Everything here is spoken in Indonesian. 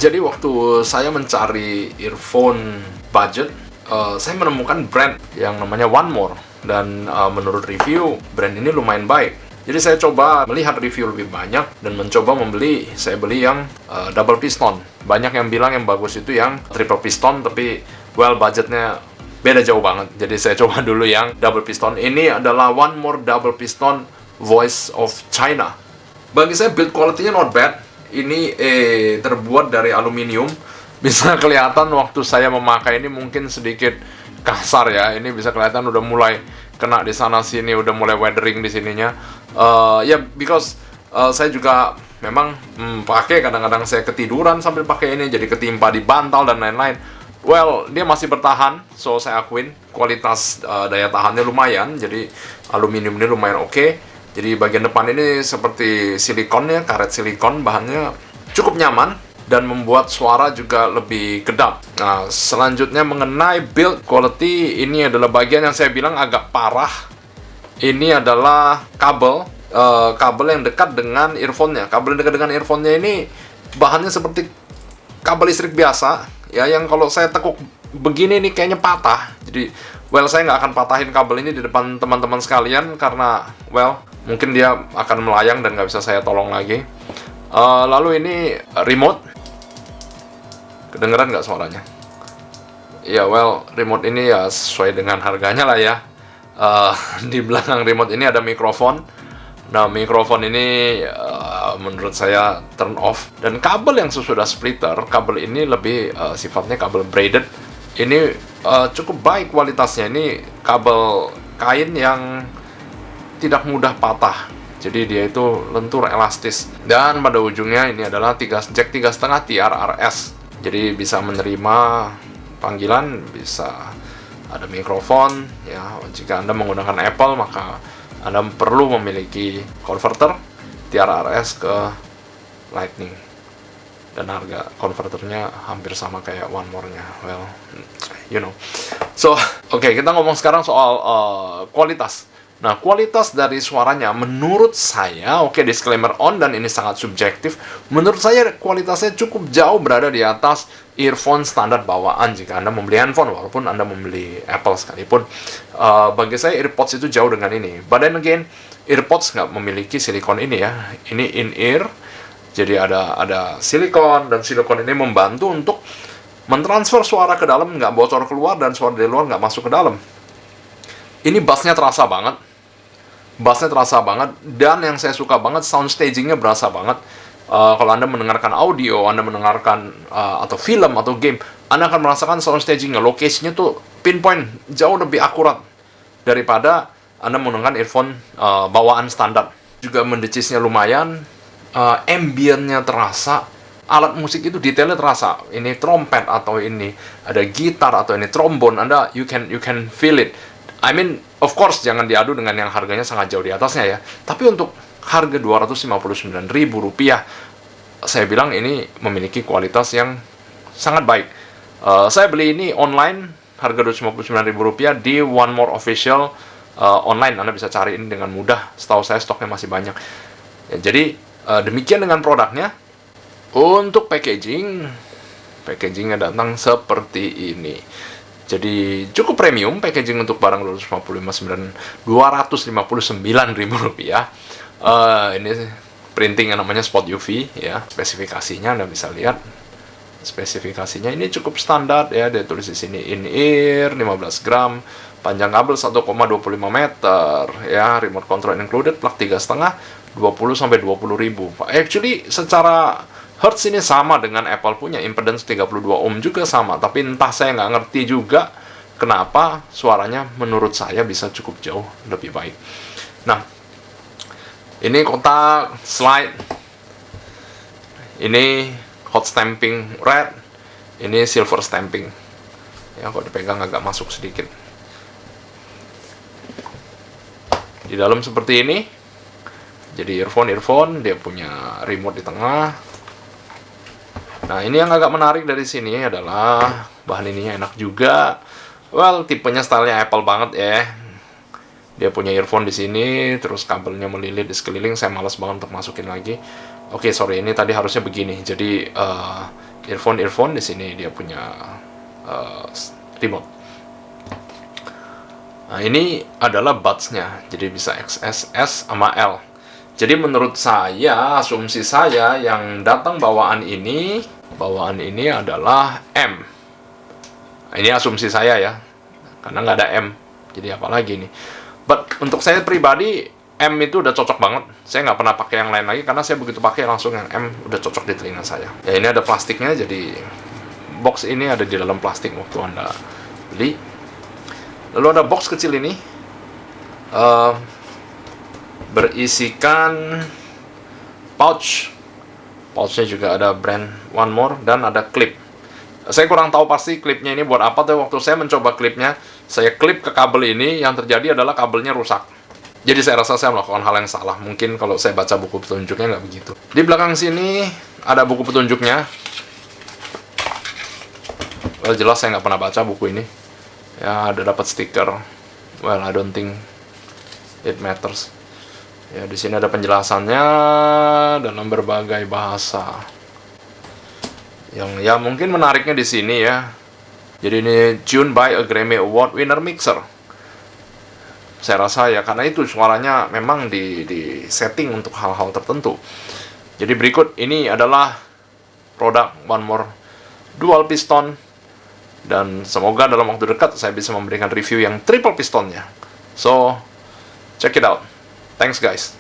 Jadi waktu saya mencari earphone budget, saya menemukan brand yang namanya One More. Dan menurut review, brand ini lumayan baik. Jadi saya coba melihat review lebih banyak dan mencoba membeli. Saya beli yang double piston. Banyak yang bilang yang bagus itu yang triple piston, tapi budgetnya beda jauh banget. Jadi saya coba dulu yang double piston. Ini adalah One More double piston Voice of China. Bagi saya build quality-nya not bad. Ini terbuat dari aluminium. Bisa kelihatan waktu saya memakai ini mungkin sedikit kasar ya. Ini bisa kelihatan udah mulai kena di sana sini, udah mulai weathering di sininya. Because saya juga memang pakai, kadang-kadang saya ketiduran sambil pakai ini, jadi ketimpa di bantal dan lain-lain. Dia masih bertahan, so saya akuin kualitas daya tahannya lumayan. Jadi aluminium ini lumayan oke. Jadi bagian depan ini seperti silikonnya, karet silikon, bahannya cukup nyaman dan membuat suara juga lebih kedap. Nah, selanjutnya mengenai build quality, ini adalah bagian yang saya bilang agak parah. Ini adalah kabel yang dekat dengan earphone-nya. Kabel yang dekat dengan earphone-nya ini bahannya seperti kabel listrik biasa, ya, yang kalau saya tekuk begini ini kayaknya patah. Jadi, saya nggak akan patahin kabel ini di depan teman-teman sekalian karena, mungkin dia akan melayang dan nggak bisa saya tolong lagi. Lalu ini remote. Kedengeran nggak suaranya? Ya, remote ini ya sesuai dengan harganya lah ya. Di belakang remote ini ada mikrofon. Nah, mikrofon ini menurut saya turn off. Dan kabel yang sesudah splitter, kabel ini lebih sifatnya kabel braided. Ini cukup baik kualitasnya. Ini kabel kain yang tidak mudah patah. Jadi dia itu lentur, elastis. Dan pada ujungnya ini adalah jack 3,5 TRRS. Jadi bisa menerima panggilan, bisa ada mikrofon. Ya, jika Anda menggunakan Apple, maka Anda perlu memiliki converter TRRS ke Lightning. Dan harga konverternya hampir sama kayak One More-nya. So, kita ngomong sekarang soal kualitas. Nah, kualitas dari suaranya menurut saya, disclaimer on dan ini sangat subjektif, menurut saya kualitasnya cukup jauh berada di atas earphone standar bawaan jika Anda membeli handphone, walaupun Anda membeli Apple sekalipun. Bagi saya AirPods itu jauh dengan ini. But then again, AirPods nggak memiliki silikon ini ya. Ini in-ear, jadi ada silikon, dan silikon ini membantu untuk mentransfer suara ke dalam, nggak bocor keluar, dan suara dari luar nggak masuk ke dalam. Ini bassnya terasa banget. Dan yang saya suka banget, sound stagingnya berasa banget. Kalau Anda mendengarkan audio, Anda mendengarkan atau film atau game, Anda akan merasakan sound stagingnya, lokasinya tuh pinpoint, jauh lebih akurat daripada Anda menggunakan earphone bawaan standar. Juga mendecisnya lumayan, ambience-nya terasa, alat musik itu detailnya terasa. Ini trompet atau ini ada gitar atau ini trombon, you can feel it. I mean, of course, jangan diadu dengan yang harganya sangat jauh di atasnya ya. Tapi untuk harga Rp259.000, saya bilang ini memiliki kualitas yang sangat baik. Saya beli ini online, harga Rp259.000 di One More Official online. Anda bisa cari ini dengan mudah. Setahu saya stoknya masih banyak. Ya, jadi, demikian dengan produknya. Untuk packagingnya datang seperti ini. Jadi cukup premium packaging untuk barang Rp259.000. Ini printing yang namanya Spot UV ya. Spesifikasinya Anda bisa lihat. Spesifikasinya ini cukup standar ya. Dia tulis di sini in-ear 15 gram, panjang kabel 1,25 meter ya, remote control included, plug 3,5, 20-20.000. Actually secara hertz ini sama dengan Apple punya, impedance 32 ohm juga sama, tapi entah saya nggak ngerti juga kenapa suaranya menurut saya bisa cukup jauh lebih baik. Nah, ini kotak slide, ini hot stamping red, ini silver stamping. Ya, kalau dipegang agak masuk sedikit. Di dalam seperti ini. Jadi earphone, dia punya remote di tengah. Nah, ini yang agak menarik dari sini adalah bahan ininya enak juga. Tipenya stylenya Apple banget ya. Dia punya earphone di sini, terus kabelnya melilit di sekeliling. Saya malas banget untuk masukin lagi. Oke, sorry, ini tadi harusnya begini. Jadi earphone di sini dia punya remote. Nah, ini adalah buds-nya. Jadi bisa XS, S sama L. Jadi menurut saya, asumsi saya yang datang bawaan ini adalah M. Nah, ini asumsi saya ya, karena nggak ada M. Jadi apalagi nih. But untuk saya pribadi, M itu udah cocok banget. Saya nggak pernah pakai yang lain lagi, karena saya begitu pakai langsung yang M udah cocok di telinga saya. Ya ini ada plastiknya, jadi box ini ada di dalam plastik waktu Anda beli. Lalu ada box kecil ini. Berisikan pouchnya juga ada brand One More, dan ada klip. Saya kurang tahu pasti klipnya ini buat apa, tapi waktu saya mencoba klipnya, saya klip ke kabel ini, yang terjadi adalah kabelnya rusak. Jadi saya rasa saya melakukan hal yang salah. Mungkin kalau saya baca buku petunjuknya nggak begitu. Di belakang sini ada buku petunjuknya. Well, jelas saya nggak pernah baca buku ini. Ya, ada dapat stiker. Well, I don't think it matters. Ya, di sini ada penjelasannya dalam berbagai bahasa. Yang ya mungkin menariknya di sini ya. Jadi ini tuned by a Grammy Award winner mixer. Saya rasa ya karena itu suaranya memang di setting untuk hal-hal tertentu. Jadi berikut ini adalah produk One More dual piston, dan semoga dalam waktu dekat saya bisa memberikan review yang triple pistonnya. So check it out. Thanks guys.